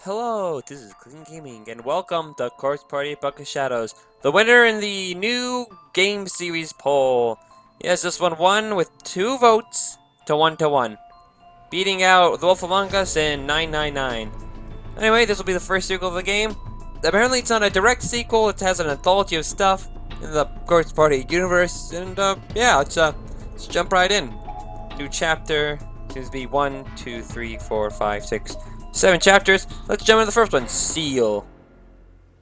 Hello, this is Clean Gaming, and welcome to Corpse Party Buck of Shadows, the winner in the new game series poll. Yes, this one won with 2 votes to 1-1, beating out The Wolf Among Us in 999. Anyway, this will be the first sequel of the game. Apparently, it's not a direct sequel; it has an anthology of stuff in the Corpse Party universe, and yeah, let's jump right in. New chapter seems to be 1, 2, 3, 4, 5, 6. 7 chapters. Let's jump into the first one. Seal.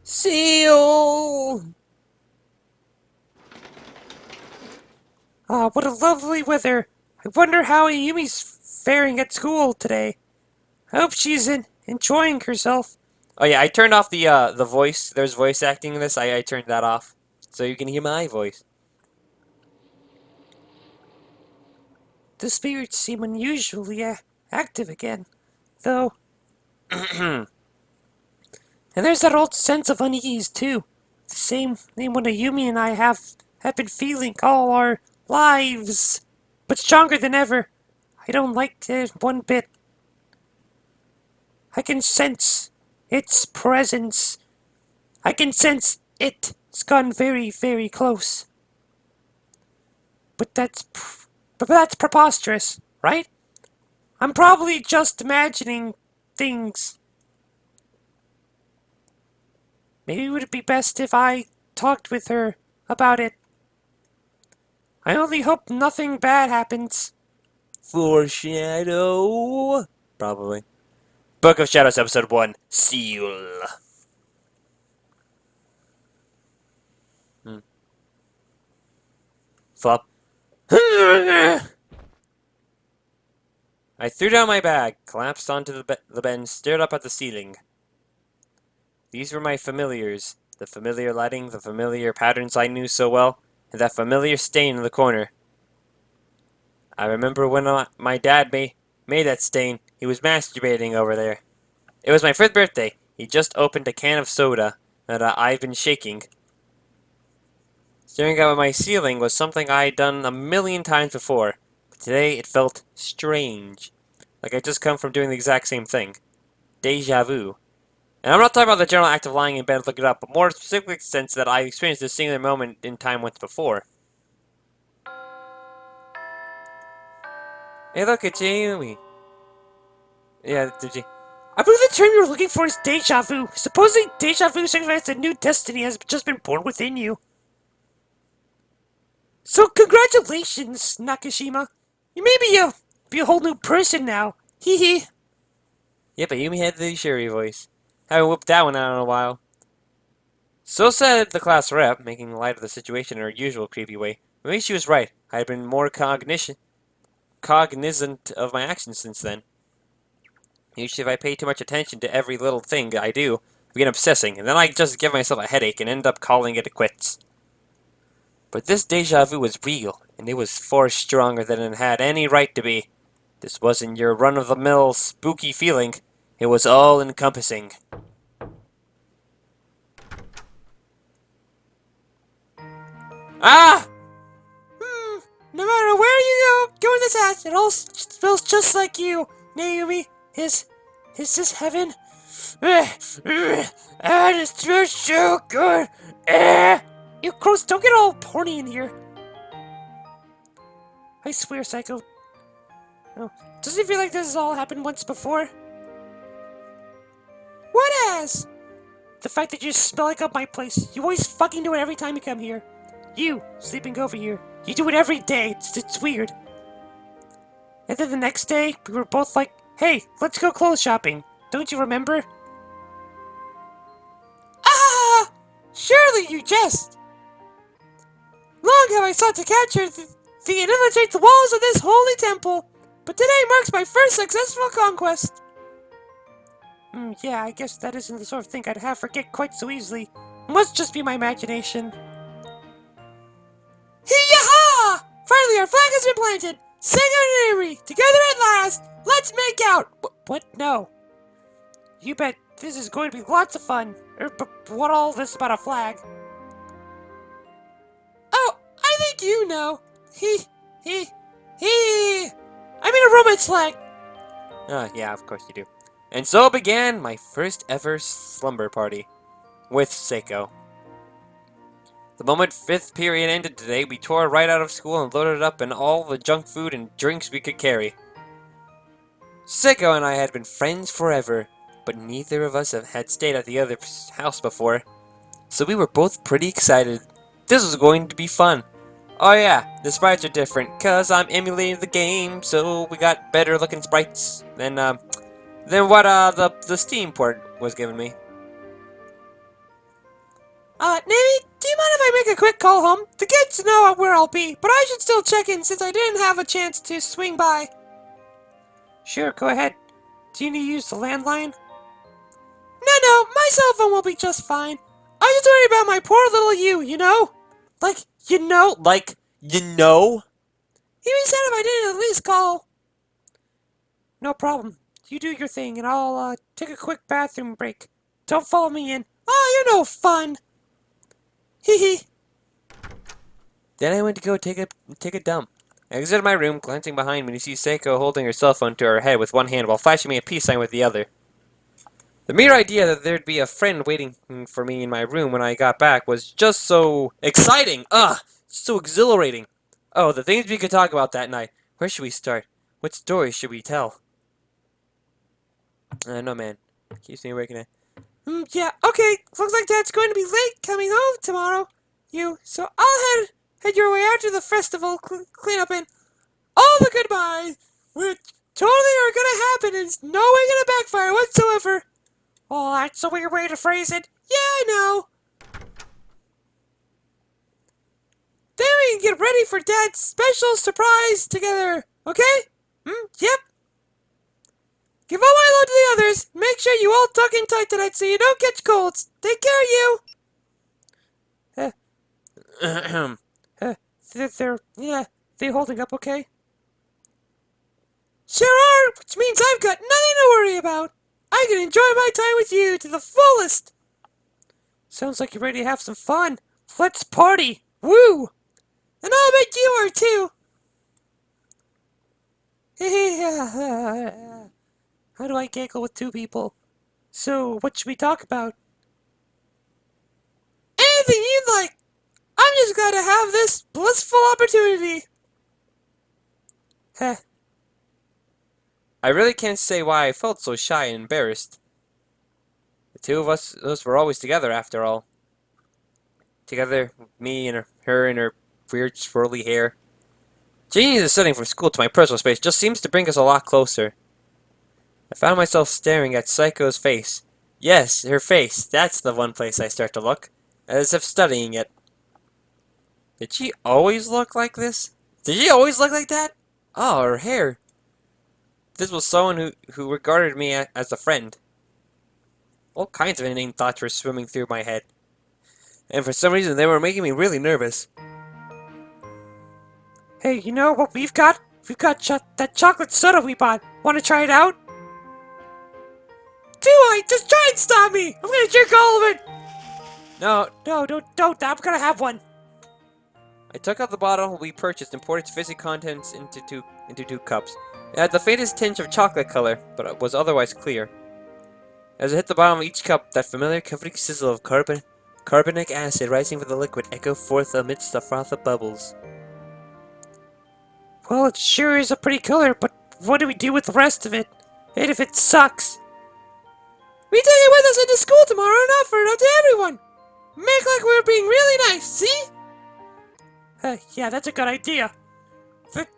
Seal! Ah, what a lovely weather. I wonder how Ayumi's faring at school today. I hope she's enjoying herself. Oh yeah, I turned off the voice. There's voice acting in this. I turned that off. So you can hear my voice. The spirits seem unusually active again, though. And there's that old sense of unease, too. The same one Ayumi and I have been feeling all our lives. But stronger than ever. I don't like it one bit. I can sense its presence. I can sense it's gone very, very close. But that's preposterous, right? I'm probably just imagining things. Maybe it would be best if I talked with her about it. I only hope nothing bad happens. Foreshadow? Probably. Book of Shadows, Episode 1, Seal. Flop. I threw down my bag, collapsed onto the bed, and stared up at the ceiling. These were my familiars. The familiar lighting, the familiar patterns I knew so well, and that familiar stain in the corner. I remember when my dad made that stain. He was masturbating over there. It was my 5th birthday. He just opened a can of soda that I've been shaking. Staring out at my ceiling was something I had done a million times before, but today it felt strange. Like I'd just come from doing the exact same thing. Deja vu. And I'm not talking about the general act of lying in bed and looking it up, but more specifically the sense that I experienced this singular moment in time once before. Hey look, it's Ayumi. Yeah, did you? I believe the term you're looking for is deja vu. Supposedly, deja vu signifies a new destiny has just been born within you. So congratulations, Nakashima. You may be a whole new person now. Hee hee. Yeah, but Yumi had the Shuri voice. Haven't whooped that one out in a while. So said the class rep, making light of the situation in her usual creepy way. Maybe she was right. I had been more cognizant of my actions since then. Usually if I pay too much attention to every little thing I do, I begin obsessing, and then I just give myself a headache and end up calling it quits. But this deja vu was real, and it was far stronger than it had any right to be. This wasn't your run-of-the-mill spooky feeling. It was all-encompassing. Ah! No matter where you go in this house, it all smells just like you, Naomi. Is this heaven? It smells so good. You gross, don't get all porny in here. I swear, Psycho. Oh, doesn't it feel like this has all happened once before? What has? The fact that you smell like up my place. You always fucking do it every time you come here. You, sleeping over here. You do it every day. It's weird. And then the next day, we were both like, hey, let's go clothes shopping. Don't you remember? Ah! Surely you jest! Long have I sought to capture and infiltrate the walls of this holy temple, but today marks my first successful conquest. Yeah, I guess that isn't the sort of thing I'd have forget quite so easily. It must just be my imagination. Hee-yaha! Finally, our flag has been planted! Sing together at last! Let's make out! What? No. You bet this is going to be lots of fun. But what all this about a flag? Oh, I think you know. He. I mean a romance flag! Yeah, of course you do. And so began my first ever slumber party with Seiko. The moment 5th period ended today, we tore right out of school and loaded up in all the junk food and drinks we could carry. Seiko and I had been friends forever, but neither of us had stayed at the other's house before, so we were both pretty excited. This was going to be fun. Oh yeah, the sprites are different, cause I'm emulating the game, so we got better looking sprites than what the Steam port was giving me. Nanny, do you mind if I make a quick call home? The kids know where I'll be, but I should still check in since I didn't have a chance to swing by. Sure, go ahead. Do you need to use the landline? No, my cell phone will be just fine. I just worry about my poor little you know? Like, you know? Like, you know? He said if I didn't at least call. No problem. You do your thing, and I'll, take a quick bathroom break. Don't follow me in. Oh, you're no fun. Hee hee. Then I went to go take a dump. I exited my room, glancing behind me to see Seiko holding her cell phone to her head with one hand while flashing me a peace sign with the other. The mere idea that there'd be a friend waiting for me in my room when I got back was just so exciting! So exhilarating! Oh, the things we could talk about that night. Where should we start? What stories should we tell? No, man. Keeps me waking up. Yeah, okay. Looks like Dad's going to be late coming home tomorrow. So I'll head your way out to the festival, clean up, and all the goodbyes, which totally are gonna happen, and it's no way gonna backfire whatsoever. Oh, that's a weird way to phrase it. Yeah, I know. Then we can get ready for Dad's special surprise together, okay? Yep. Give all my love to the others. Make sure you all tuck in tight tonight so you don't catch colds. Take care of you. They're holding up okay? Sure are, which means I've got nothing to worry about. I can enjoy my time with you to the fullest. Sounds like you're ready to have some fun. Let's party. Woo! And I'll bet you are too. How do I giggle with two people? So, what should we talk about? Anything you'd like. I'm just glad to have this blissful opportunity. Heh. I really can't say why I felt so shy and embarrassed. The two of us were always together after all. Together, me and her and her weird swirly hair. Changing the setting from school to my personal space just seems to bring us a lot closer. I found myself staring at Psycho's face. Yes, her face. That's the one place I start to look, as if studying it. Did she always look like this? Did she always look like that? Oh, her hair. This was someone who regarded me as a friend. All kinds of inane thoughts were swimming through my head. And for some reason, they were making me really nervous. Hey, you know what we've got? We've got that chocolate soda we bought. Want to try it out? Do I? Just try and stop me! I'm gonna drink all of it! No, don't. I'm gonna have one. I took out the bottle we purchased and poured its fizzy contents into two cups. It had the faintest tinge of chocolate color, but it was otherwise clear. As it hit the bottom of each cup, that familiar comforting sizzle of carbonic acid rising from the liquid echoed forth amidst the froth of bubbles. Well, it sure is a pretty color, but what do we do with the rest of it? And if it sucks? We take it with us into school tomorrow and offer it out to everyone! Make like we're being really nice, see? Yeah, that's a good idea.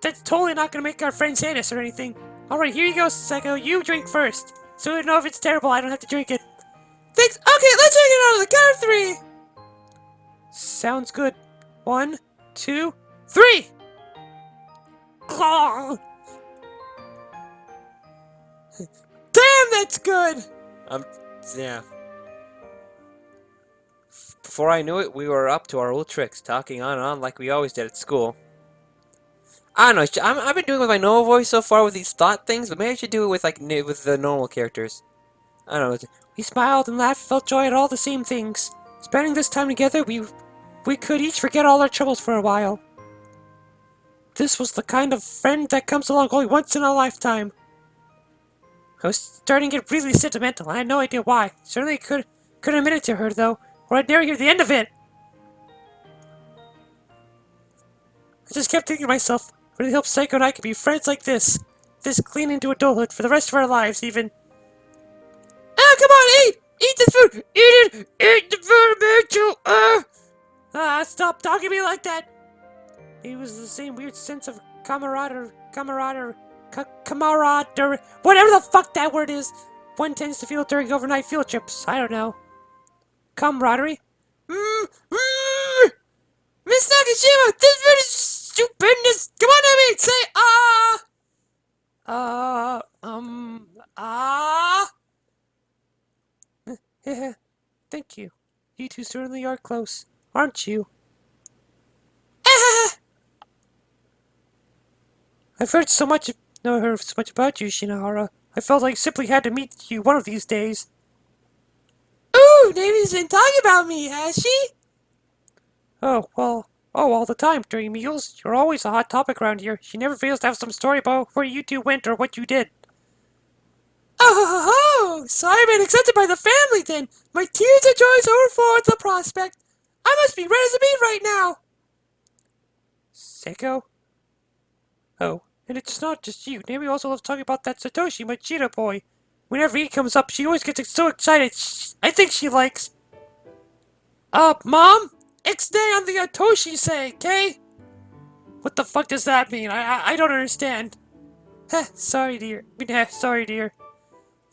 That's totally not gonna make our friends hate us or anything. Alright, here you go, Psycho. You drink first. So we know if it's terrible, I don't have to drink it. Thanks. Okay, let's drink it on the count of 3. Sounds good. 1, 2, 3! Oh. Damn, that's good! Yeah. Before I knew it, we were up to our old tricks, talking on and on like we always did at school. I don't know, I've been doing it with my normal voice so far with these thought things, but maybe I should do it with with the normal characters. I don't know. We smiled and laughed, felt joy at all the same things. Spending this time together, we could each forget all our troubles for a while. This was the kind of friend that comes along only once in a lifetime. I was starting to get really sentimental. I had no idea why. Certainly couldn't admit it to her, though, or I'd never hear the end of it. I just kept thinking to myself, I really hope Psycho and I can be friends like this clean into adulthood for the rest of our lives, even. Ah, come on, eat! Eat this food! Eat it! Eat the food, Mitchell! Stop talking to me like that! It was the same weird sense of camaraderie, whatever the fuck that word is, one tends to feel during overnight field trips. I don't know. Camaraderie? Miss Nakashima, this food is stupendous! Come on, Amy, say Thank you. You two certainly are close, aren't you? I've heard so much about you, Shinohara. I felt like I simply had to meet you one of these days. Ooh, Nami's been talking about me, has she? Oh, well, all the time during meals. You're always a hot topic around here. She never fails to have some story about where you two went or what you did. Oh, so I've been accepted by the family then. My tears of joy overflow at the prospect. I must be ready as a bead right now. Seiko? Oh, and it's not just you. Nami also loves talking about that Satoshi Machida boy. Whenever he comes up, she always gets so excited. I think she likes... Mom? Ixnay on the Atoshi say, okay? What the fuck does that mean? I don't understand. Sorry, dear. Sorry, dear.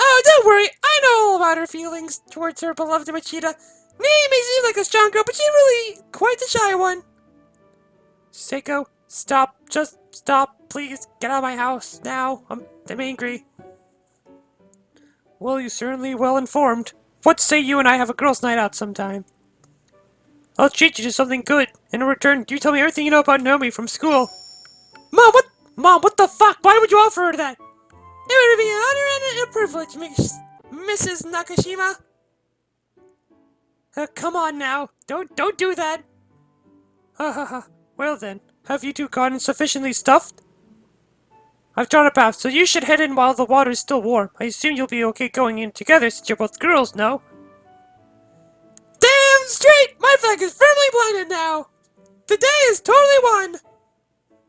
Oh, don't worry. I know all about her feelings towards her beloved Machida. Nami may seem like a strong girl, but she's really quite the shy one. Seiko, stop. Just stop. Please, get out of my house now. I'm angry. Well, you're certainly well informed. What say you and I have a girls' night out sometime? I'll treat you to something good. And in return, you tell me everything you know about Naomi from school. Mom, what the fuck? Why would you offer her that? It would be an honor and a privilege, Mrs. Nakashima. Come on now. Don't do that. Ha ha ha. Well then, have you two gotten sufficiently stuffed? I've drawn a bath, so you should head in while the water is still warm. I assume you'll be okay going in together since you're both girls, no? Damn straight! My flag is firmly blinded now! The day is totally won!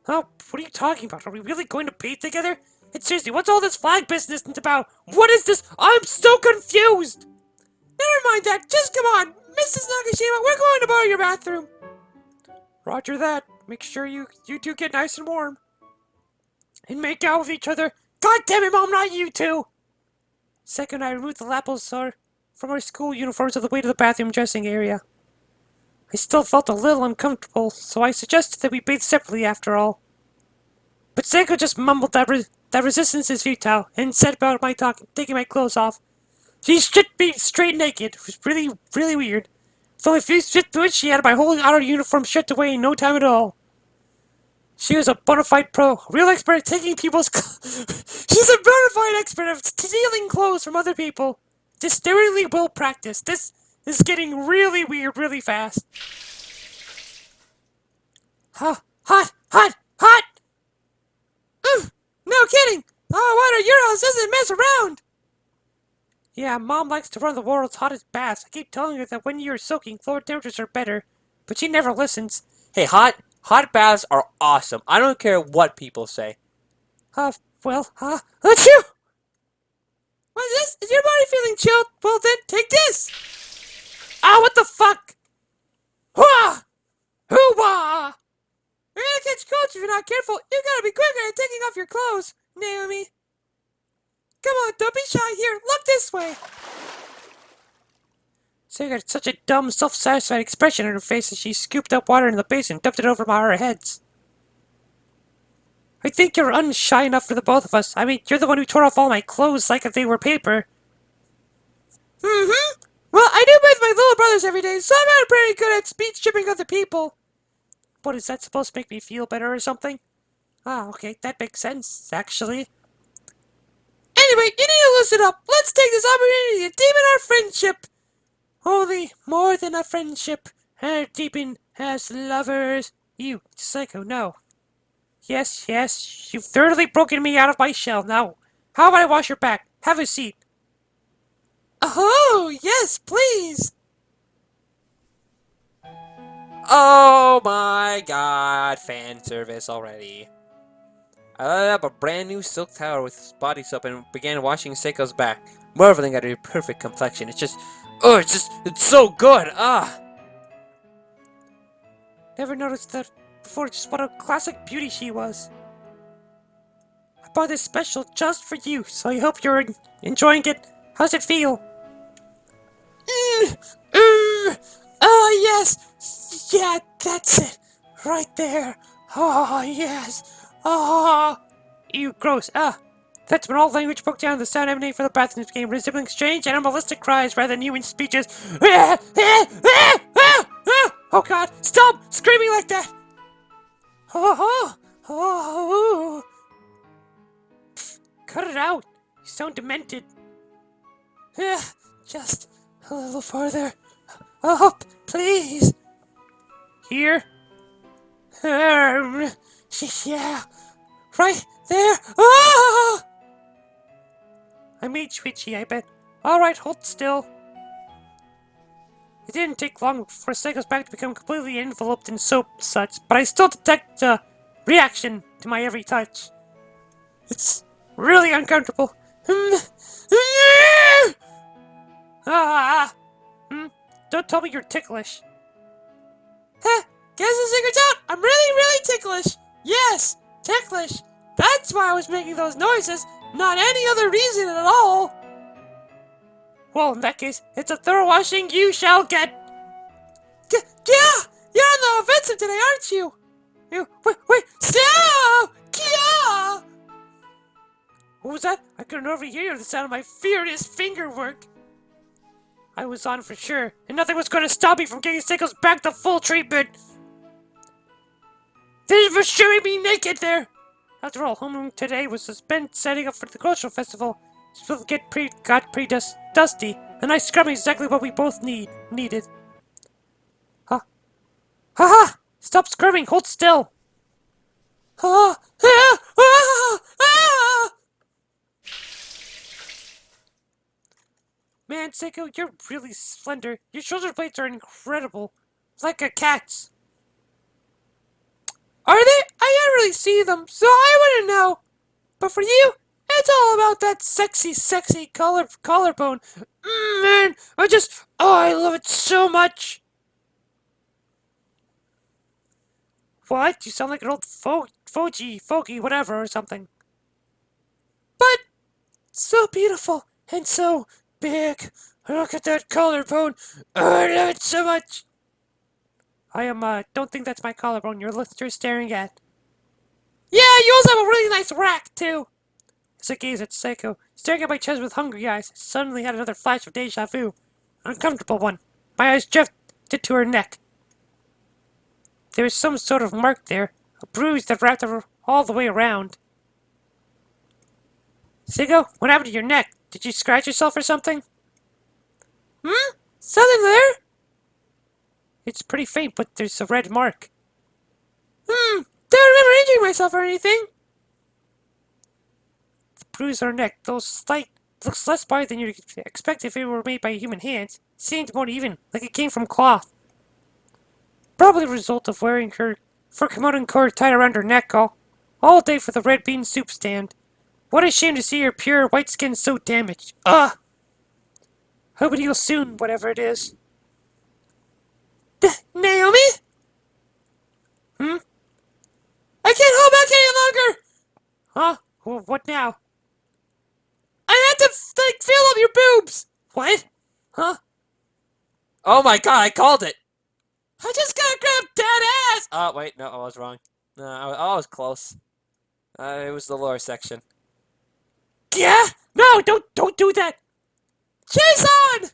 Oh, what are you talking about? Are we really going to bathe together? And seriously, what's all this flag business about? What is this? I'm so confused! Never mind that, just come on! Mrs. Nakashima, we're going to borrow your bathroom! Roger that. Make sure you two get nice and warm. And make out with each other. God damn it, Mom, not you two! Second, I removed the lapels from our school uniforms on the way to the bathroom dressing area. I still felt a little uncomfortable, so I suggested that we bathe separately after all. But Seiko just mumbled that resistance is futile, and said about my taking my clothes off. She should be straight naked. It was really, really weird. With only a few steps to it, she had my whole outer uniform stripped away in no time at all. She was a bona fide pro, a real expert at taking people's She's a bona fide expert at stealing clothes from other people. Just really well practiced. This is getting really weird really fast. Hot! No kidding! Oh, water, your house doesn't mess around! Yeah, Mom likes to run the world's hottest baths. I keep telling her that when you're soaking, floor temperatures are better, but she never listens. Hey, hot baths are awesome. I don't care what people say. Achoo! What's this? Is your body feeling chilled? Well then, take this! What the fuck? Hoo-ah! Hoo-wah! You're gonna catch cold if you're not careful. You gotta be quicker at taking off your clothes, Naomi. Come on, don't be shy here. Look this way. Sarah got such a dumb, self-satisfied expression on her face as she scooped up water in the basin and dumped it over our heads. I think you're unshy enough for the both of us. I mean, you're the one who tore off all my clothes like if they were paper. Mm-hmm. Well, I do bathe my little brothers every day, so I'm not pretty good at speed stripping other people. What, is that supposed to make me feel better or something? Okay, that makes sense, actually. Anyway, you need to listen up. Let's take this opportunity to deepen our friendship. Only more than a friendship. And deepen as lovers. You, Psycho, no. Yes, you've thoroughly broken me out of my shell. Now, how about I wash your back? Have a seat. Oh, yes, please. Oh my god, fan service already. I lighted up a brand new silk towel with body soap and began washing Seiko's back, marveling at her perfect complexion. It's so good, Never noticed that before, just what a classic beauty she was. I bought this special just for you, so I hope you're enjoying it. How's it feel? Oh, yes! Yeah, that's it! Right there! Oh, yes! Oh! Ew, gross. That's when all language broke down, the sound emanating from the bathrooms became resembling strange animalistic cries rather than human speeches. Oh god, stop screaming like that! Oh, oh, oh. Cut it out. You sound demented. Just a little farther. Up, please. Here. Yeah. Right there. Ah! I made twitchy, I bet. Alright, hold still. It didn't take long for Seiko's back to become completely enveloped in soap and such, but I still detect a reaction to my every touch. It's really uncomfortable. Don't tell me you're ticklish. Guess the secret's out! I'm really, really ticklish! Yes! Ticklish! That's why I was making those noises, not any other reason at all! Well, in that case, it's a thorough washing you shall get! Yeah! You're on the offensive today, aren't you? Wait! Stop! Yeah! What was that? I couldn't overhear the sound of my furious finger work. I was on for sure, and nothing was going to stop me from getting Seiko's back the full treatment. Thank you for showing me naked there. After all, homeroom today was suspended setting up for the cultural festival. Supposed to got pretty dusty. A nice scrub is exactly what we both needed. Huh? Haha! Stop screaming, hold still! Man, Seiko, you're really slender. Your shoulder blades are incredible. Like a cat's. Are they? I can't really see them, so I wouldn't know. But for you, it's all about that sexy collarbone. Man, I love it so much. What? You sound like an old fogey, whatever, or something. But so beautiful and so big. Look at that collarbone. I love it so much. Don't think that's my collarbone you're staring at. Yeah, you also have a really nice rack, too. As I gazed at Seiko, staring at my chest with hungry eyes, I suddenly had another flash of deja vu. An uncomfortable one. My eyes drifted to her neck. There was some sort of mark there, a bruise that wrapped her all the way around. Seiko, what happened to your neck? Did you scratch yourself or something? Something there? It's pretty faint, but there's a red mark. Don't remember injuring myself or anything. The bruise on her neck, though slight, looks less bad than you'd expect if it were made by human hands. It seemed more even, like it came from cloth. Probably the result of wearing her fur Komodo cord tied around her neck all day for the red bean soup stand. What a shame to see her pure white skin so damaged. Hope it heals soon, whatever it is. Naomi? I can't hold back any longer! Huh? What now? I had to, feel up your boobs! What? Huh? Oh my god, I called it! I just gotta grab that ass! Oh, wait, no, I was wrong. No, I was close. It was the lower section. Yeah? No, don't do that! Jason!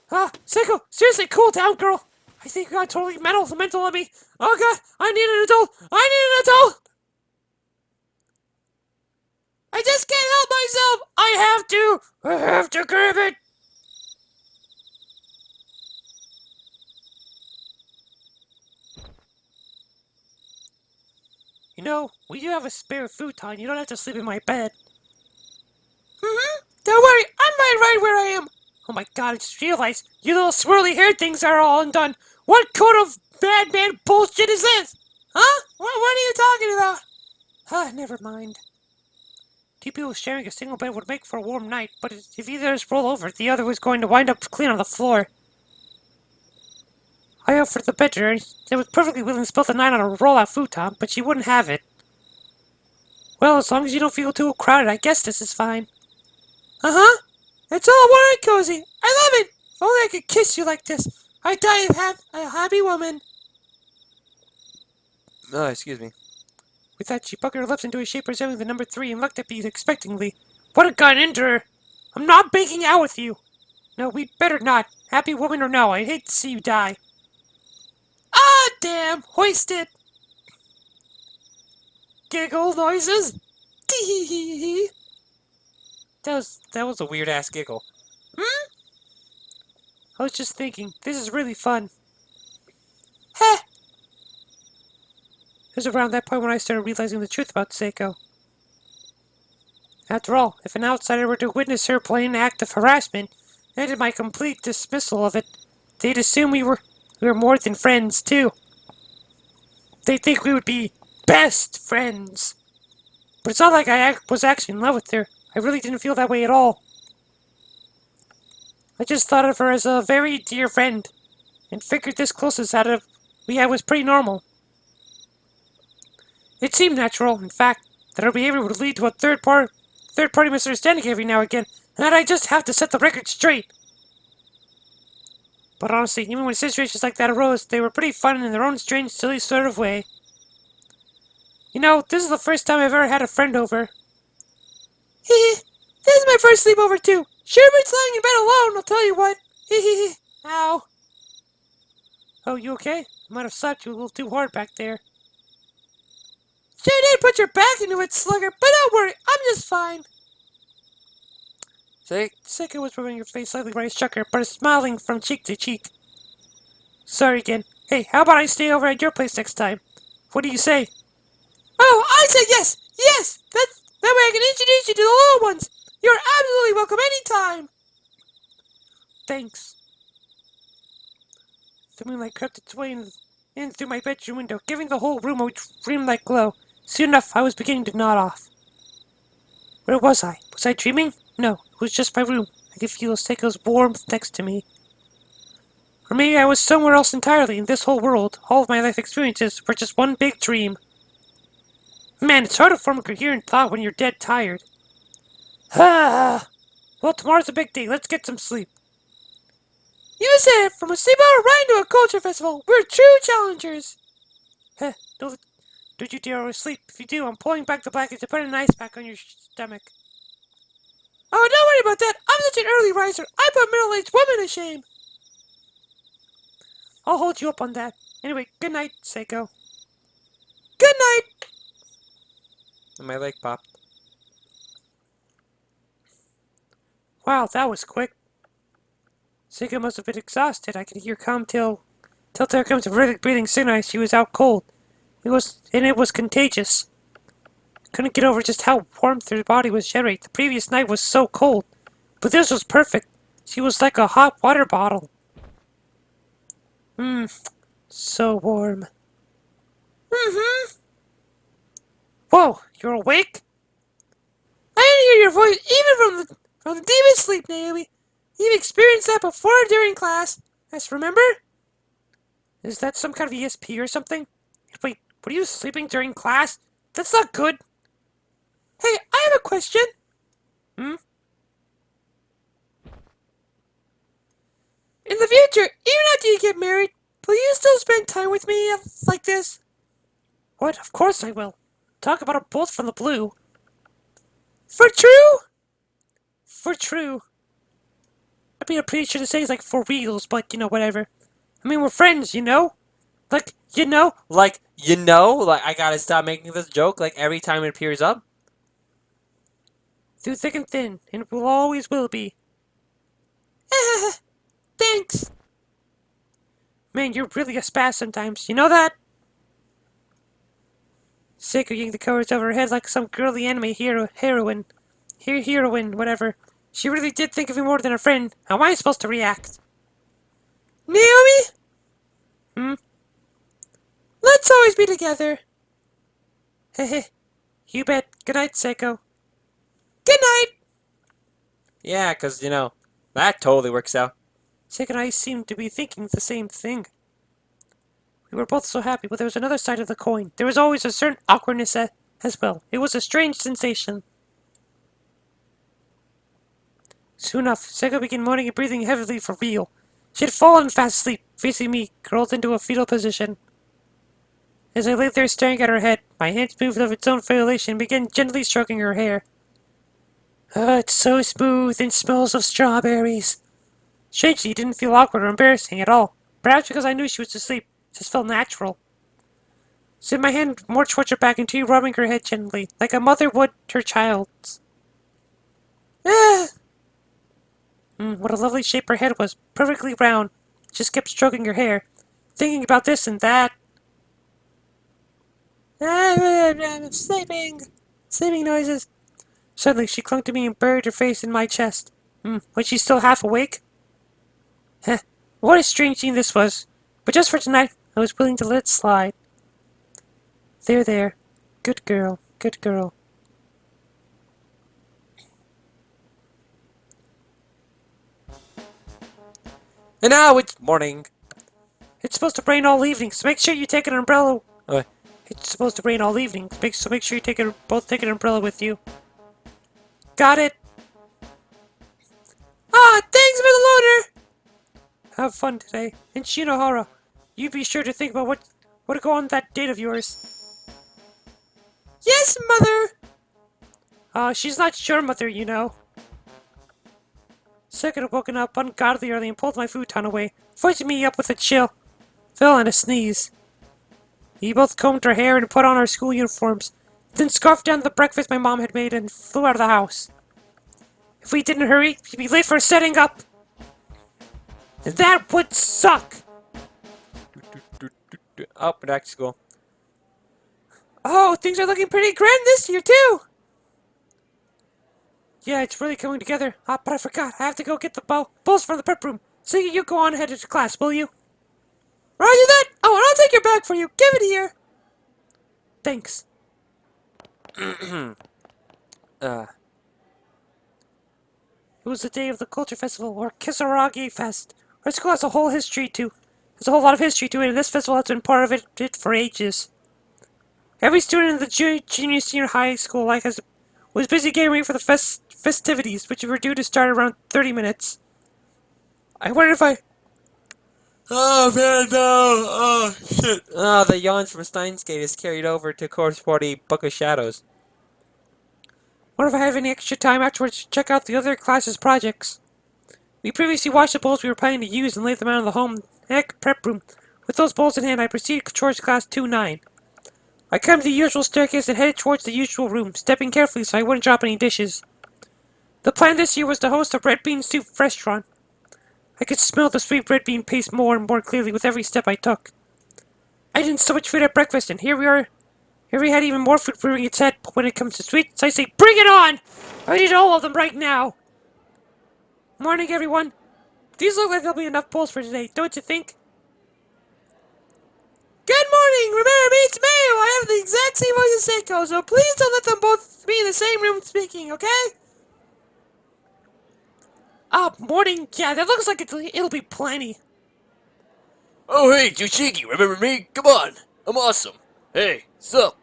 Seiko, seriously, cool down, girl. I think you got totally mental on me. Oh god, I need an adult! I need an adult! I just can't help myself! I have to grab it! You know, we do have a spare futon. You don't have to sleep in my bed. Mm-hmm. Don't worry, I'm right where I am. Oh my god, I just realized you little swirly hair things are all undone. What kind of madman bullshit is this? Huh? What are you talking about? Ah, never mind. Two people sharing a single bed would make for a warm night, but if either is roll over, the other was going to wind up clean on the floor. I offered the bed to her, and I was perfectly willing to spend the night on a roll-out futon, but she wouldn't have it. Well, as long as you don't feel too crowded, I guess this is fine. Uh-huh. It's all warm and cozy. I love it. If only I could kiss you like this. I'd die of a happy woman. Oh, excuse me. With that, she puckered her lips into a shape resembling the number 3 and looked at me expectantly. What had gotten into her? I'm not making out with you. No, we'd better not. Happy woman or no, I'd hate to see you die. Ah, damn. Hoist it. Giggle noises. Tee-hee-hee-hee. That was a weird-ass giggle. Hmm? I was just thinking, this is really fun. Heh! It was around that point when I started realizing the truth about Seiko. After all, if an outsider were to witness her plain act of harassment, and my complete dismissal of it, they'd assume we were more than friends, too. They'd think we would be best friends. But it's not like I was actually in love with her. I really didn't feel that way at all. I just thought of her as a very dear friend, and figured this closest we had was pretty normal. It seemed natural, in fact, that our behavior would lead to a third-party misunderstanding every now and again, and that I just have to set the record straight. But honestly, even when situations like that arose, they were pretty fun in their own strange, silly sort of way. You know, this is the first time I've ever had a friend over. Hee hee. This is my first sleepover too. Sherman's lying in bed alone, I'll tell you what. Hee hee hee. Ow. Oh, you okay? I might have slapped you a little too hard back there. Sure did put your back into it, slugger, but don't worry, I'm just fine. Seiko was rubbing her face slightly when I shook her, but smiling from cheek to cheek. Sorry again. Hey, how about I stay over at your place next time? What do you say? Oh, I say yes! Yes! That way I can introduce you to the little ones! You're absolutely welcome anytime! Thanks. The moonlight crept its way in through my bedroom window, giving the whole room a dreamlike glow. Soon enough, I was beginning to nod off. Where was I? Was I dreaming? No, it was just my room. I could feel Seiko's warmth next to me. Or maybe I was somewhere else entirely, in this whole world. All of my life experiences were just one big dream. Man, it's hard to form a coherent thought when you're dead tired. Ah! Well, tomorrow's a big day. Let's get some sleep. You said it! From a sleepover right into a culture festival. We're true challengers. Heh, don't you dare oversleep. If you do, I'm pulling back the blankets and putting an ice pack on your stomach. Oh, don't worry about that. I'm such an early riser. I put middle-aged women to shame. I'll hold you up on that. Anyway, good night, Seiko. Good night. And my leg popped. Wow, that was quick. Seiko must have been exhausted. I could hear calm till there comes a rhythmic breathing signal. She was out cold. It was contagious. Couldn't get over just how warmth her body was generating. The previous night was so cold, but this was perfect. She was like a hot water bottle. So warm. Mm-hmm. Whoa, you're awake? I didn't hear your voice even from the deepest sleep, Naomi. You've experienced that before during class. Yes, remember? Is that some kind of ESP or something? Wait, were you sleeping during class? That's not good. Hey, I have a question. In the future, even after you get married, will you still spend time with me like this? What? Of course I will. Talk about a bolt from the blue. For true? For true. I mean, I'm pretty sure to say it's like for reals, but, whatever. I mean, we're friends, Like, Like, Like, I gotta stop making this joke, like, every time it appears up? Through thick and thin, and it always will be. Thanks. Man, you're really a spaz sometimes, you know that? Seiko yanked the covers over her head like some girly anime heroine. heroine, whatever. She really did think of me more than a friend. How am I supposed to react? Naomi? Hmm? Let's always be together. Heh. You bet. Good night, Seiko. Good night! Yeah, 'cause, that totally works out. Seiko and I seem to be thinking the same thing. We were both so happy, but there was another side of the coin. There was always a certain awkwardness as well. It was a strange sensation. Soon enough, Seiko began moaning and breathing heavily for real. She had fallen fast asleep, facing me, curled into a fetal position. As I lay there staring at her head, my hands moved of its own volition and began gently stroking her hair. Oh, it's so smooth and smells of strawberries. Strangely, it didn't feel awkward or embarrassing at all. Perhaps because I knew she was asleep. It just felt natural. So my hand more towards her back until rubbing her head gently, like a mother would her child's. Ah! What a lovely shape her head was, perfectly round. Just kept stroking her hair, thinking about this and that. I'm sleeping. Sleeping noises. Suddenly she clung to me and buried her face in my chest. Was she still half awake? Heh, what a strange scene this was. But just for tonight, I was willing to let it slide. There. Good girl, good girl. And now it's morning. It's supposed to rain all evening, so make sure you take an umbrella. It's supposed to rain all evening, so make sure you both take an umbrella with you. Got it? Ah, thanks for the loader! Have fun today. And Shinohara, you be sure to think about what to go on that date of yours. Yes, mother! She's not your mother, you know. Second had woken up ungodly early and pulled my futon away, forcing me up with a chill. Fell on a sneeze. We both combed our hair and put on our school uniforms, then scarfed down the breakfast my mom had made and flew out of the house. If we didn't hurry, we'd be late for setting up. And that would suck! Oh, back to school. Oh, things are looking pretty grand this year, too! Yeah, it's really coming together. But I forgot. I have to go get the bowls from the prep room. So you go on ahead to class, will you? Roger that! Oh, and I'll take your bag for you. Give it here. Thanks. It was the day of the Culture Festival, or Kisaragi Fest. Our school has a whole history to... There's a whole lot of history to it, and this festival has been part of it for ages. Every student in the junior senior high school was busy getting ready for the festivities, which were due to start around 30 minutes. I wonder if I... Oh, man, no! Oh, shit. Oh, the yawns from Steins Gate is carried over to Course 40 Book of Shadows. Wonder if I have any extra time afterwards to check out the other classes' projects. We previously washed the bowls we were planning to use and laid them out in the home ec prep room. With those bowls in hand, I proceeded towards class 2-9. I climbed the usual staircase and headed towards the usual room, stepping carefully so I wouldn't drop any dishes. The plan this year was to host a red bean soup restaurant. I could smell the sweet red bean paste more and more clearly with every step I took. I didn't so much food at breakfast, and here we are. Here we had even more food rearing its head, but when it comes to sweets, I say, bring it on! I need all of them right now! Morning, everyone. These look like there'll be enough bowls for today, don't you think? Good morning! Remember me, it's Mayo! I have the exact same voice as Seiko, so please don't let them both be in the same room speaking, okay? Morning. Yeah, that looks like it'll be plenty. Oh, hey, Yoshiki, remember me? Come on. I'm awesome. Hey, sup?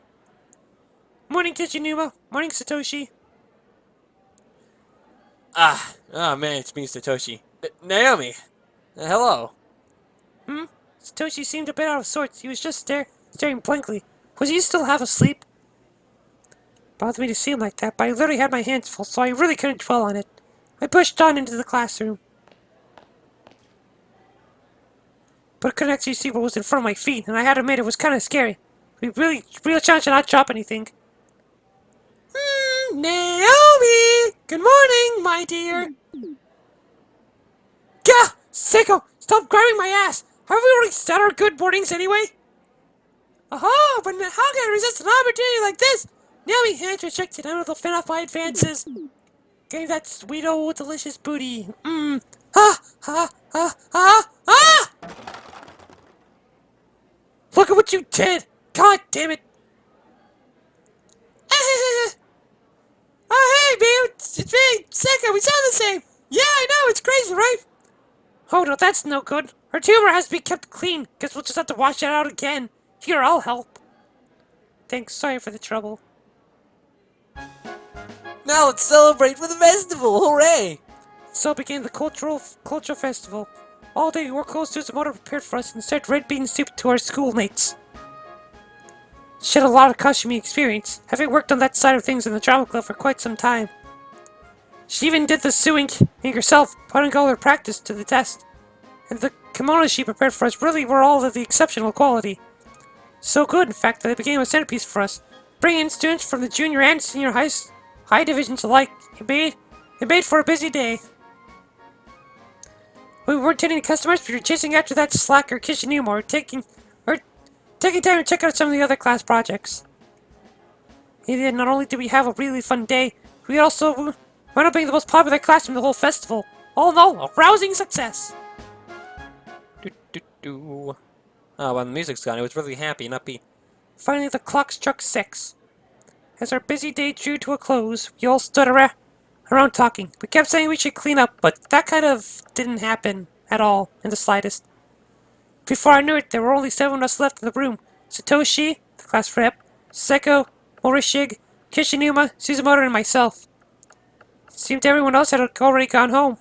Morning, Kichinuma. Morning, Satoshi. Man, it's me, Satoshi. Naomi. Hello. Satoshi seemed a bit out of sorts. He was just staring blankly. Was he still half asleep? Bothered me to see him like that, but I literally had my hands full, so I really couldn't dwell on it. I pushed on into the classroom. But I couldn't actually see what was in front of my feet, and I had to admit it was kind of scary. Real chance to not drop anything. Naomi! Good morning, my dear. Gah! Seiko! Stop grabbing my ass! Have we already said our good mornings anyway? Aha! But how can I resist an opportunity like this? Naomi hands restricted under the Finify advances. Getting that sweet old delicious booty. Mmm. Ha! Ha! Ha! Ha! Ha! Look at what you did! God damn it! Oh, hey, man! It's me, Sicko! We sound the same! Yeah, I know! It's crazy, right? Oh, no, that's no good. Her tumor has to be kept clean. Guess we'll just have to wash it out again. Here, I'll help. Thanks, sorry for the trouble. Now let's celebrate with a festival! Hooray! So began the cultural festival. All day we were close to some order prepared for us and served red bean soup to our schoolmates. She had a lot of costuming experience, having worked on that side of things in the drama club for quite some time. She even did the sewing herself, putting all her practice to the test. And the kimonos she prepared for us really were all of the exceptional quality. So good, in fact, that it became a centerpiece for us, bringing in students from the junior and senior high divisions alike. It made for a busy day. We weren't attending customers, but we were chasing after that slacker Kishinuma, or taking time to check out some of the other class projects. And not only did we have a really fun day, we also wound up being the most popular class in the whole festival. All in all, a rousing success. Oh, well, the music's gone. It was really happy and upbeat. Finally, the clock struck 6. As our busy day drew to a close, we all stood around talking. We kept saying we should clean up, but that kind of didn't happen at all, in the slightest. Before I knew it, there were only 7 of us left in the room. Satoshi, the class rep, Seko, Morishig, Kishinuma, Suzumoto, and myself. It seemed everyone else had already gone home.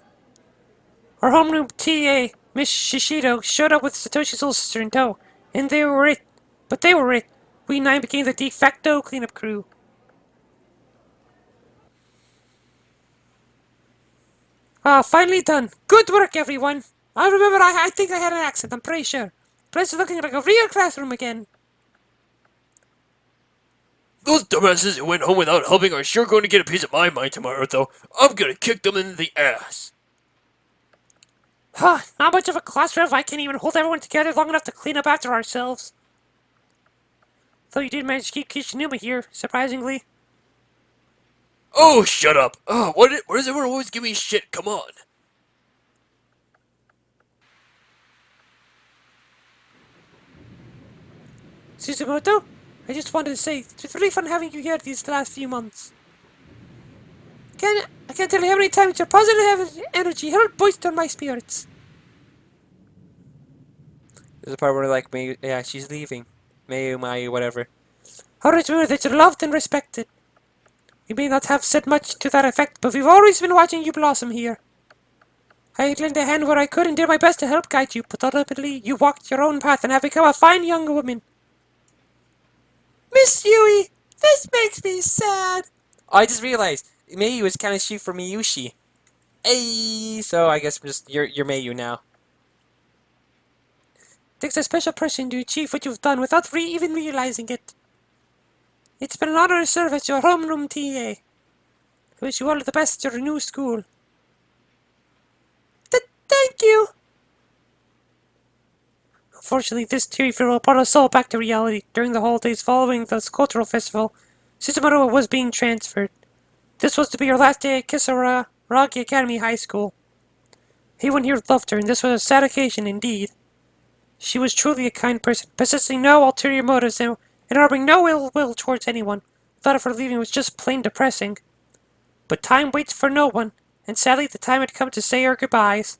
Our homeroom TA, Miss Shishido, showed up with Satoshi's little sister in tow, and they were it. But they were it. We 9 became the de facto cleanup crew. Ah, finally done. Good work, everyone. I remember I think I had an accent, I'm pretty sure. Place is looking like a real classroom again. Those dumbasses who went home without helping are sure going to get a piece of my mind tomorrow, though. I'm gonna kick them in the ass. Huh, not much of a class rep. I can't even hold everyone together long enough to clean up after ourselves. Though you did manage to keep Kishinuma here, surprisingly. Oh, shut up. Oh, why does everyone always give me shit? Come on. Suzumoto, I just wanted to say, it's been really fun having you here these last few months. I can't tell you how many times your positive energy helped bolster my spirits. There's a part where, like, yeah, she's leaving. Mayu, whatever. Always remember that you're loved and respected. We may not have said much to that effect, but we've always been watching you blossom here. I lent a hand where I could and did my best to help guide you, but ultimately you walked your own path and have become a fine young woman. Miss Yui, this makes me sad. I just realized Mayu is kind of she for Miyushi. Hey, so I guess you're Mayu now. Takes a special person to achieve what you've done without even realizing it. It's been an honor to serve as your homeroom TA. I wish you all the best at your new school. Thank you. Unfortunately, this theory farewell brought us all back to reality. During the holidays following the cultural festival, Suzumoto was being transferred. This was to be her last day at Kisaragi Academy High School. Everyone here loved her, and this was a sad occasion indeed. She was truly a kind person, possessing no ulterior motives and harboring no ill will towards anyone. The thought of her leaving was just plain depressing. But time waits for no one, and sadly the time had come to say our goodbyes.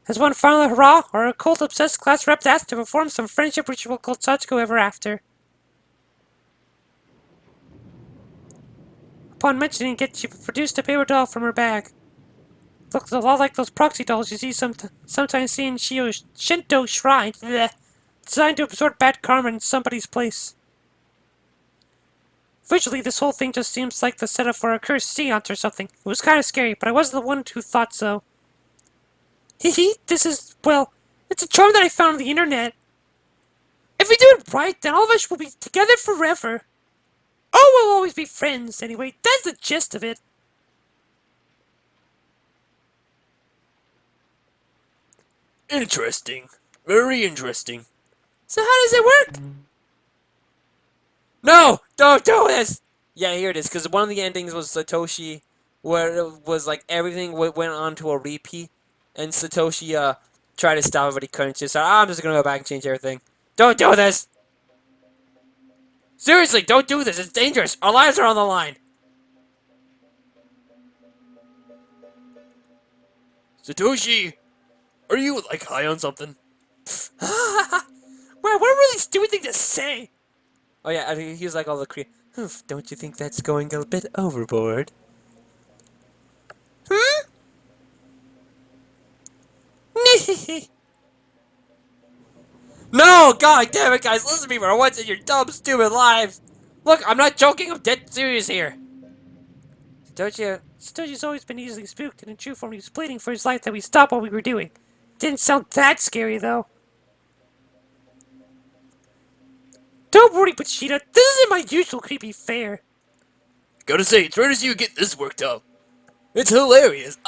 As one final hurrah, our occult-obsessed class rep asked to perform some friendship ritual called Satsuko Ever After. Upon mentioning it, she produced a paper doll from her bag. Looks a lot like those proxy dolls you see sometimes see in Shinto shrines, designed to absorb bad karma in somebody's place. Visually, this whole thing just seems like the setup for a cursed seance or something. It was kind of scary, but I wasn't the one who thought so. This is, well, it's a charm that I found on the internet. If we do it right, then all of us will be together forever. Oh, we'll always be friends, anyway. That's the gist of it. Interesting. Very interesting. So how does it work? No! Don't do this! Yeah, here it is, because one of the endings was Satoshi where it was like everything went on to a repeat, and Satoshi tried to stop it, but he couldn't. Just said, I'm just gonna go back and change everything. Don't do this! Seriously, don't do this. It's dangerous. Our lives are on the line. Satoshi, are you like high on something? Wow, what a really stupid thing to say. Oh yeah, and he was like all the Oof, don't you think that's going a bit overboard? Hmm? No, god damn it, guys, listen to me for once in your dumb, stupid lives. Look, I'm not joking. I'm dead serious here. Don't you? Satoshi's always been easily spooked, and in true form, he was pleading for his life that we stop what we were doing. Didn't sound that scary, though. Don't worry, Pachita. This isn't my usual creepy fare. Gotta say, it's rare to see you get this worked up. It's hilarious.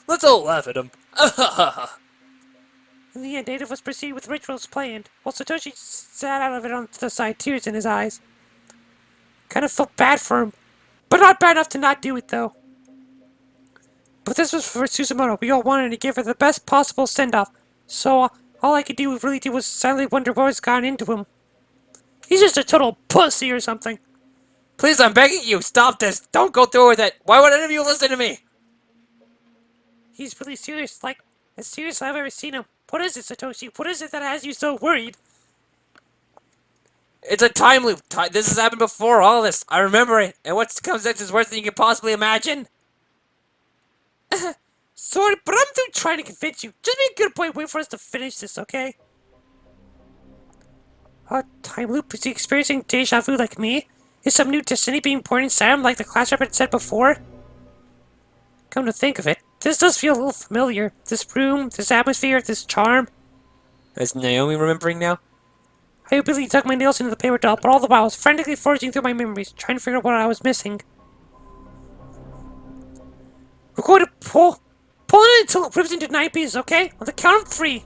Let's all laugh at him. In the end, 8 of us proceeded with rituals planned, while Satoshi sat out of it on the side, tears in his eyes. Kind of felt bad for him, but not bad enough to not do it, though. But this was for Suzumoto. We all wanted to give her the best possible send-off, so all I could really do was silently wonder what has gotten into him. He's just a total pussy or something. Please, I'm begging you, stop this. Don't go through with it. Why would any of you listen to me? He's really serious, like, as serious as I've ever seen him. What is it, Satoshi? What is it that has you so worried? It's a time loop. This has happened before, all this. I remember it. And what comes next is worse than you can possibly imagine. Sorry, but I'm through trying to convince you. Just be a good boy, wait for us to finish this, okay? Time loop? Is he experiencing deja vu like me? Is some new destiny being born inside him like the class rep had said before? Come to think of it, this does feel a little familiar. This room, this atmosphere, this charm. Is Naomi remembering now? I immediately dug my nails into the paper doll, but all the while I was frantically forging through my memories, trying to figure out what I was missing. We're going to pull it until it rips into 9 pieces, okay? On the count of 3.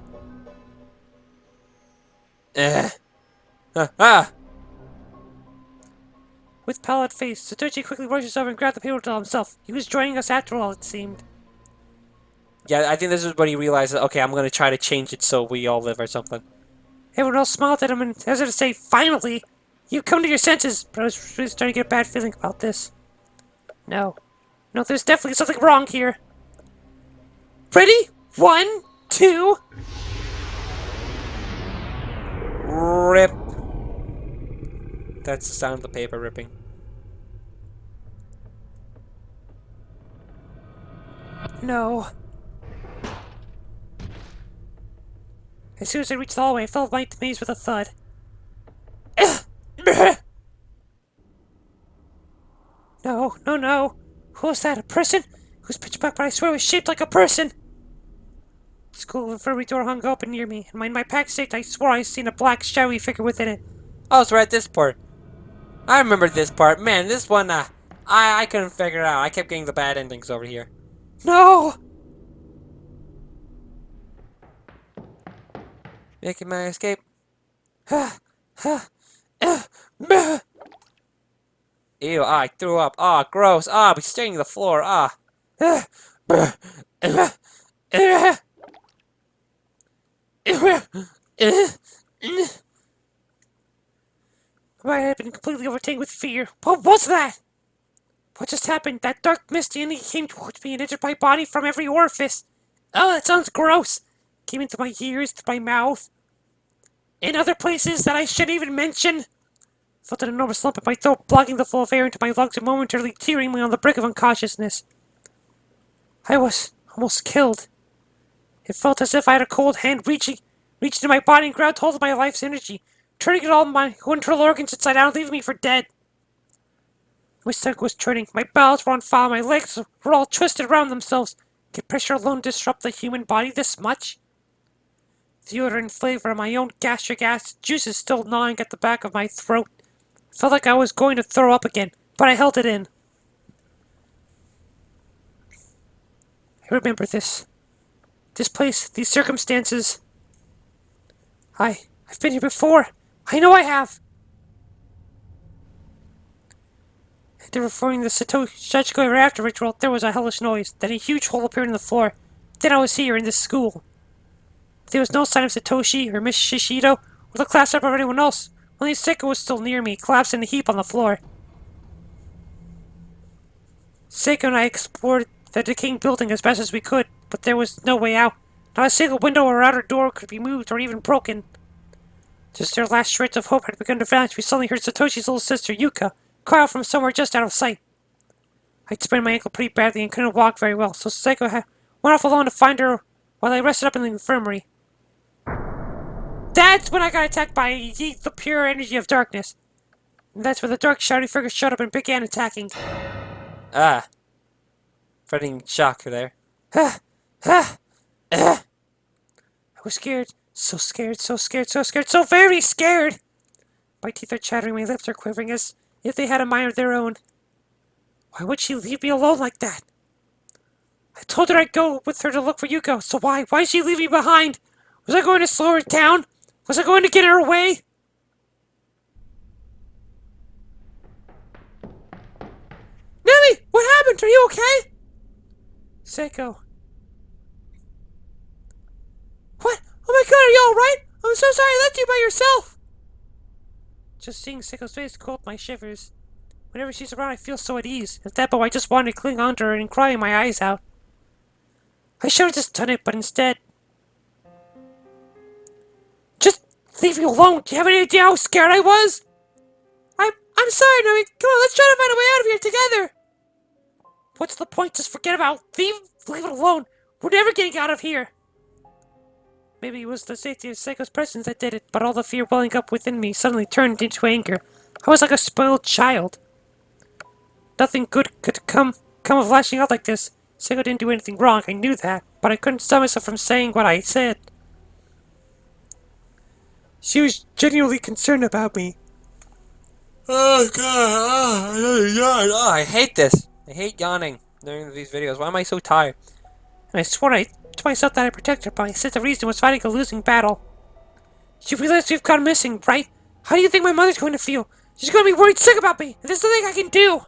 Ah! With pallid face, Satoshi quickly rushes over and grabbed the paper doll himself. He was joining us after all, it seemed. Yeah, I think this is when he realized that, okay, I'm gonna try to change it so we all live or something. Everyone else smiled at him and as if to say, finally! You've come to your senses, but I was really starting to get a bad feeling about this. No, there's definitely something wrong here. Ready? 1, 2... Rip. That's the sound of the paper ripping. No. As soon as I reached the hallway, I fell right to maze with a thud. No. Who was that? A person? It was pitch black, but I swear it was shaped like a person. The school infirmary door hung open near me, and in my packed state, I swore I seen a black, shadowy figure within it. Oh, so we're at this part. I remember this part. Man, this one, I couldn't figure it out. I kept getting the bad endings over here. No! Making my escape. Ew, I threw up. Gross. Be staining the floor. I had been completely overtaken with fear. What was that? What just happened? That dark, misty entity came towards me and entered my body from every orifice. Oh, that sounds gross. Came into my ears, to my mouth, in other places that I shouldn't even mention. Felt an enormous lump in my throat, blocking the flow of air into my lungs and momentarily tearing me on the brink of unconsciousness. I was almost killed. It felt as if I had a cold hand reaching into my body and grabbed hold of my life's energy, turning it all my internal organs inside out, leaving me for dead. My stomach was churning, my bowels were on fire, my legs were all twisted around themselves. Can pressure alone disrupt the human body this much? The odor and flavor of my own gastric acid juices still gnawing at the back of my throat. Felt like I was going to throw up again, but I held it in. I remember this. This place, these circumstances. I've been here before. I know I have. After performing the Satoshi ever after ritual, there was a hellish noise. Then a huge hole appeared in the floor. Then I was here in this school. There was no sign of Satoshi or Miss Shishido or the class rep or anyone else. Only Seiko was still near me, collapsed in a heap on the floor. Seiko and I explored the decaying building as best as we could, but there was no way out. Not a single window or outer door could be moved or even broken. Just their last shreds of hope had begun to vanish, we suddenly heard Satoshi's little sister, Yuka, cry out from somewhere just out of sight. I'd sprained my ankle pretty badly and couldn't walk very well, so Seiko went off alone to find her while I rested up in the infirmary. That's when I got attacked by the pure energy of darkness. And that's when the dark, shouting figure showed up and began attacking. Ah. Fretting shock there. I was scared. So scared, so scared, so scared, so very scared! My teeth are chattering, my lips are quivering as if they had a mind of their own. Why would she leave me alone like that? I told her I'd go with her to look for Yuko, so why? Why did she leave me behind? Was I going to slow her down? Was I going to get her away? Nemi! What happened? Are you okay? Seiko. What? Oh my god, are you alright? I'm so sorry I left you by yourself! Just seeing Seiko's face cooled my shivers. Whenever she's around, I feel so at ease. At that point, I just wanted to cling onto her and cry my eyes out. I should have just done it, but instead... Just leave me alone! Do you have any idea how scared I was? I'm sorry, Nami. Come on, let's try to find a way out of here together! What's the point? Just forget about it. Leave it alone. We're never getting out of here. Maybe it was the safety of Seiko's presence that did it, but all the fear welling up within me suddenly turned into anger. I was like a spoiled child. Nothing good could come of lashing out like this. Seiko didn't do anything wrong, I knew that, but I couldn't stop myself from saying what I said. She was genuinely concerned about me. Oh god, another yawn. Oh, I hate this. I hate yawning during these videos. Why am I so tired? And I swore to myself that I protected her, but my sense of reason was fighting a losing battle. You realize we've gone missing, right? How do you think my mother's going to feel? She's going to be worried sick about me, and there's nothing I can do!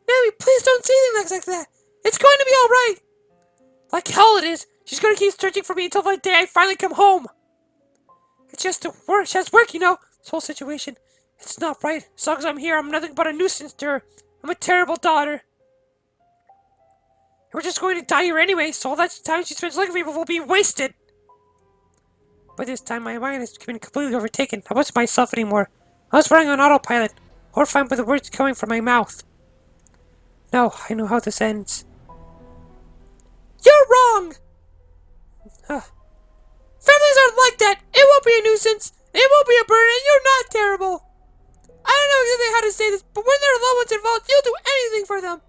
Nami, please don't say things like that! It's going to be alright! Like hell it is! She's going to keep searching for me until the day I finally come home! It's just to work, just work, you know? This whole situation, it's not right. As long as I'm here, I'm nothing but a nuisance to her. I'm a terrible daughter. We're just going to die here anyway, so all that time she spends looking for people will be wasted. By this time, my mind has been completely overtaken. I wasn't myself anymore. I was running on autopilot, horrified by the words coming from my mouth. No, I know how this ends. You're wrong! Families aren't like that! It won't be a nuisance! It won't be a burden, and you're not terrible! I don't know exactly how to say this, but when there are loved ones involved, you'll do anything for them!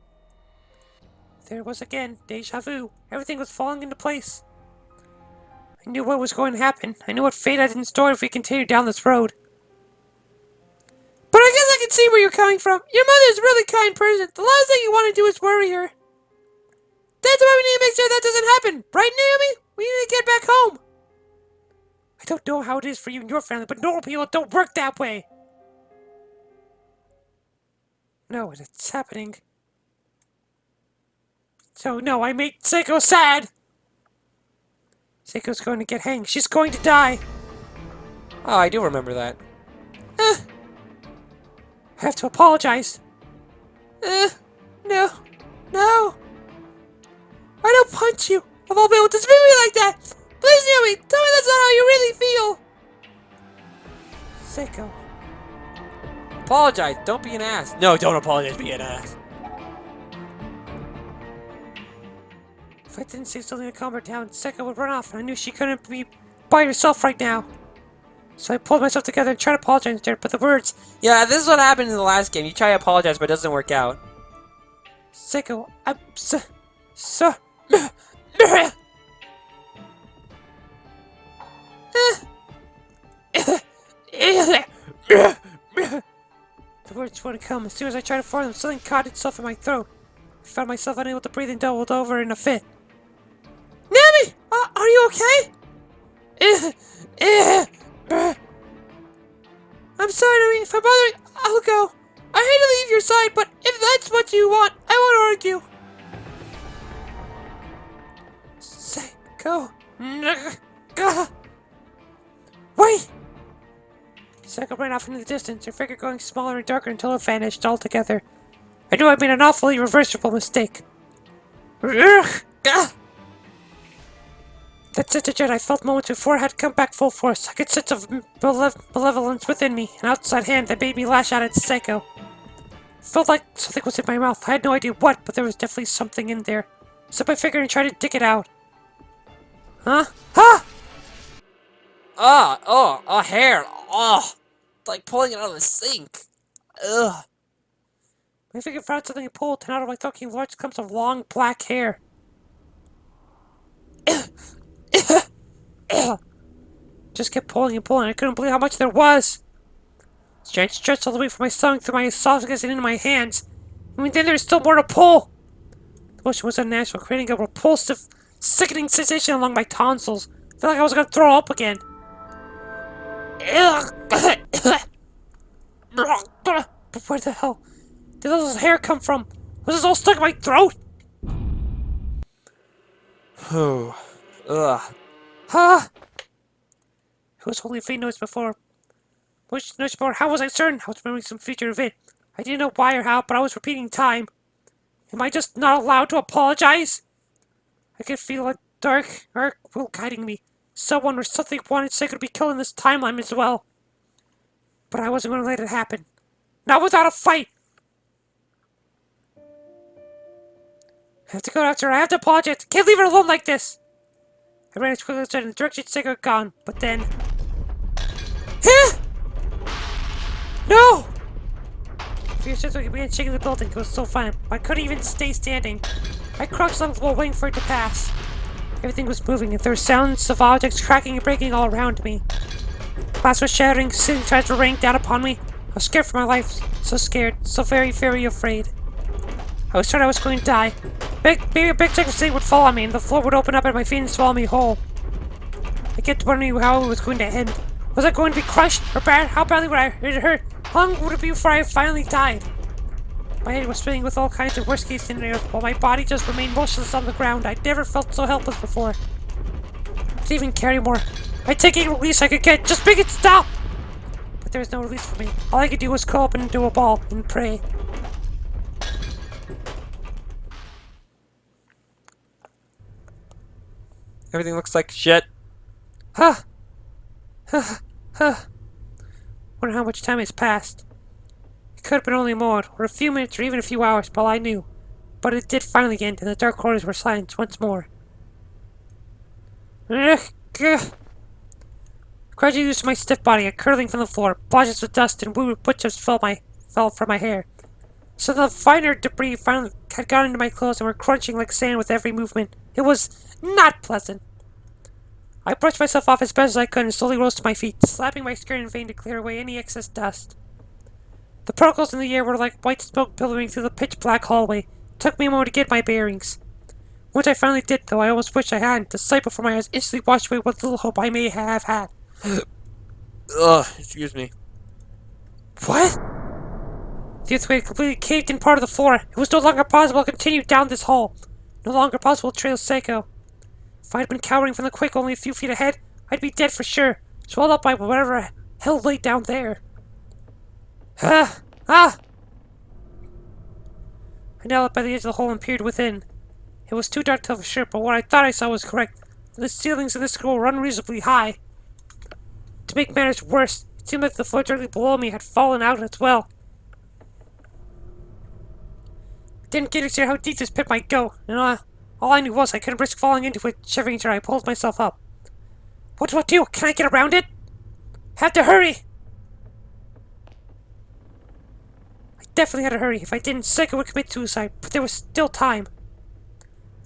There it was again, deja vu. Everything was falling into place. I knew what was going to happen. I knew what fate had in store if we continued down this road. But I guess I can see where you're coming from. Your mother's a really kind person. The last thing you want to do is worry her. That's why we need to make sure that doesn't happen. Right, Naomi? We need to get back home. I don't know how it is for you and your family, but normal people don't work that way. No, it's happening. So, no, I made Seiko sad. Seiko's going to get hanged. She's going to die. Oh, I do remember that. I have to apologize. No. No. I don't punch you. Of all people, to speak to me like that. Please, Naomi, tell me that's not how you really feel. Seiko. Apologize. Don't be an ass. No, don't apologize. Be an ass. If I didn't say something to calm her down, Seiko would run off, and I knew she couldn't be by herself right now. So I pulled myself together and tried to apologize to her, but the words... Yeah, this is what happened in the last game. You try to apologize, but it doesn't work out. Seiko, I'm so... The words wouldn't come. As soon as I tried to form them, something caught itself in my throat. I found myself unable to breathe and doubled over in a fit. Nami! Are you okay? I'm sorry, Nami. If I'm bothering, I'll go. I hate to leave your side, but if that's what you want, I won't argue. Psycho. Wait! Psycho ran off into the distance, her figure going smaller and darker until it vanished altogether. I knew I'd made an awfully irreversible mistake. That sense of dread I felt moments before had come back full force. I could sense of malevolence within me, an outside hand that made me lash out at Psycho. Felt like something was in my mouth. I had no idea what, but there was definitely something in there. So I figured and tried to dig it out. Huh? Huh? A hair. Oh, it's like pulling it out of the sink. Ugh. My finger found something and pulled, and out of my throat came large clumps of long black hair. Just kept pulling and pulling. I couldn't believe how much there was. Strange stretched all the way from my stomach through my esophagus and into my hands. I mean, then there's still more to pull. The motion was unnatural, creating a repulsive, sickening sensation along my tonsils. I felt like I was gonna throw up again. But where the hell did all this hair come from? Was this all stuck in my throat? Ugh. Huh? It was only a faint noise before. How was I certain? I was remembering some future event. I didn't know why or how, but I was repeating time. Am I just not allowed to apologize? I could feel a dark will guiding me. Someone or something wanted Psycho to be killed in this timeline as well. But I wasn't going to let it happen. Not without a fight! I have to go after her. I have to apologize. Can't leave her alone like this! I ran as quickly as I could in the direction Psycho had gone, but then... No! Fear suddenly began shaking the building. It was so fun. I couldn't even stay standing. I crouched along the wall waiting for it to pass. Everything was moving, and there were sounds of objects cracking and breaking all around me. Glass was shattering, ceiling tiles were raining down upon me. I was scared for my life. So scared. So very, very afraid. I was certain I was going to die. Maybe a big chunk of ceiling would fall on me, and the floor would open up at my feet and swallow me whole. I kept wondering how it was going to end. Was I going to be crushed? Or bad? How badly would it hurt? How long would it be before I finally died? My head was spinning with all kinds of worst-case scenarios, while my body just remained motionless on the ground. I'd never felt so helpless before. I didn't even care anymore. I'd take any release I could get. Just make it stop! But there was no release for me. All I could do was curl up into a ball and pray. Everything looks like shit. Huh. Wonder how much time has passed. It could have been only more, or a few minutes, or even a few hours, but all I knew. But it did finally end, and the dark corners were silent once more. Gradually loosed my stiff body, I curdling from the floor. Blotches of dust and wood footsteps fell from my hair. So the finer debris finally had got into my clothes and were crunching like sand with every movement. It was not pleasant. I brushed myself off as best as I could and slowly rose to my feet, slapping my skirt in vain to clear away any excess dust. The particles in the air were like white smoke billowing through the pitch-black hallway. It took me a moment to get my bearings. Once I finally did, though, I almost wished I hadn't. The sight before my eyes instantly washed away what little hope I may have had. Ugh, excuse me. What? The earthquake completely caved in part of the floor. It was no longer possible to continue down this hall. No longer possible to trail Psycho. If I had been cowering from the quake only a few feet ahead, I'd be dead for sure, swallowed up by whatever hell lay down there. I knelt up by the edge of the hole and peered within. It was too dark to tell for sure, but what I thought I saw was correct. The ceilings in this school were unreasonably high. To make matters worse, it seemed like the floor directly below me had fallen out as well. I didn't get to see how deep this pit might go, and all I knew was I couldn't risk falling into it. Shivering until I pulled myself up. What do I do? Can I get around it? Have to hurry! I definitely had to hurry. If I didn't, Psycho would commit suicide, but there was still time.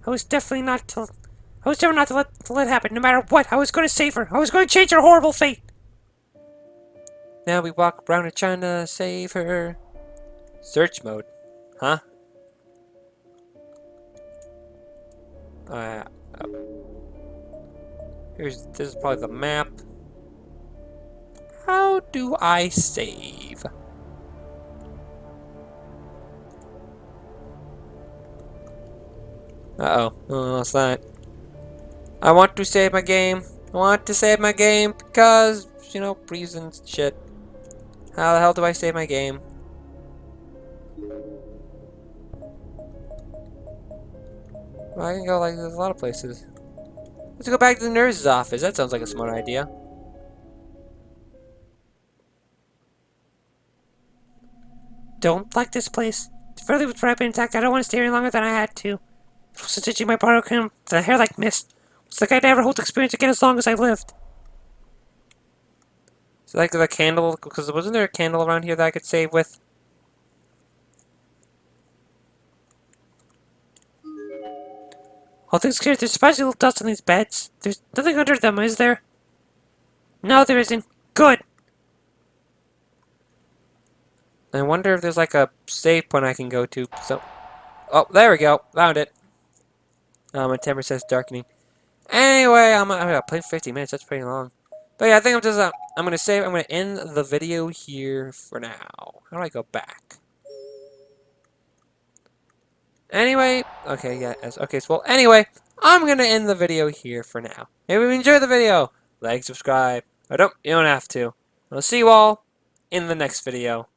I was definitely not to let it happen, no matter what. I was going to save her. I was going to change her horrible fate. Now we walk around and trying to save her. Search mode. Huh? This is probably the map. How do I save? Uh-oh. Oh, what's that? I want to save my game. I want to save my game because, you know, reasons, shit. How the hell do I save my game? Well, I can go, like, there's a lot of places. Let's go back to the nurse's office. That sounds like a smart idea. Don't like this place. The further was wrapped intact, I don't want to stay any longer than I had to. It was stitching my borrowed cream, the hair like mist. It's like I'd never hold the experience again as long as I lived. So, like, the candle, because wasn't there a candle around here that I could save with? All things clear, there's surprisingly little dust on these beds. There's nothing under them, is there? No, there isn't. Good. I wonder if there's, like, a save point I can go to. So, oh, there we go. Found it. My temper says darkening. Anyway, I'm gonna play 50 minutes. That's pretty long. But yeah, I think I'm just I'm gonna save. I'm gonna end the video here for now. How do I go back? Anyway, okay, yeah, okay. So well, anyway, I'm gonna end the video here for now. If you enjoyed the video, like, subscribe. You don't have to. I'll see you all in the next video.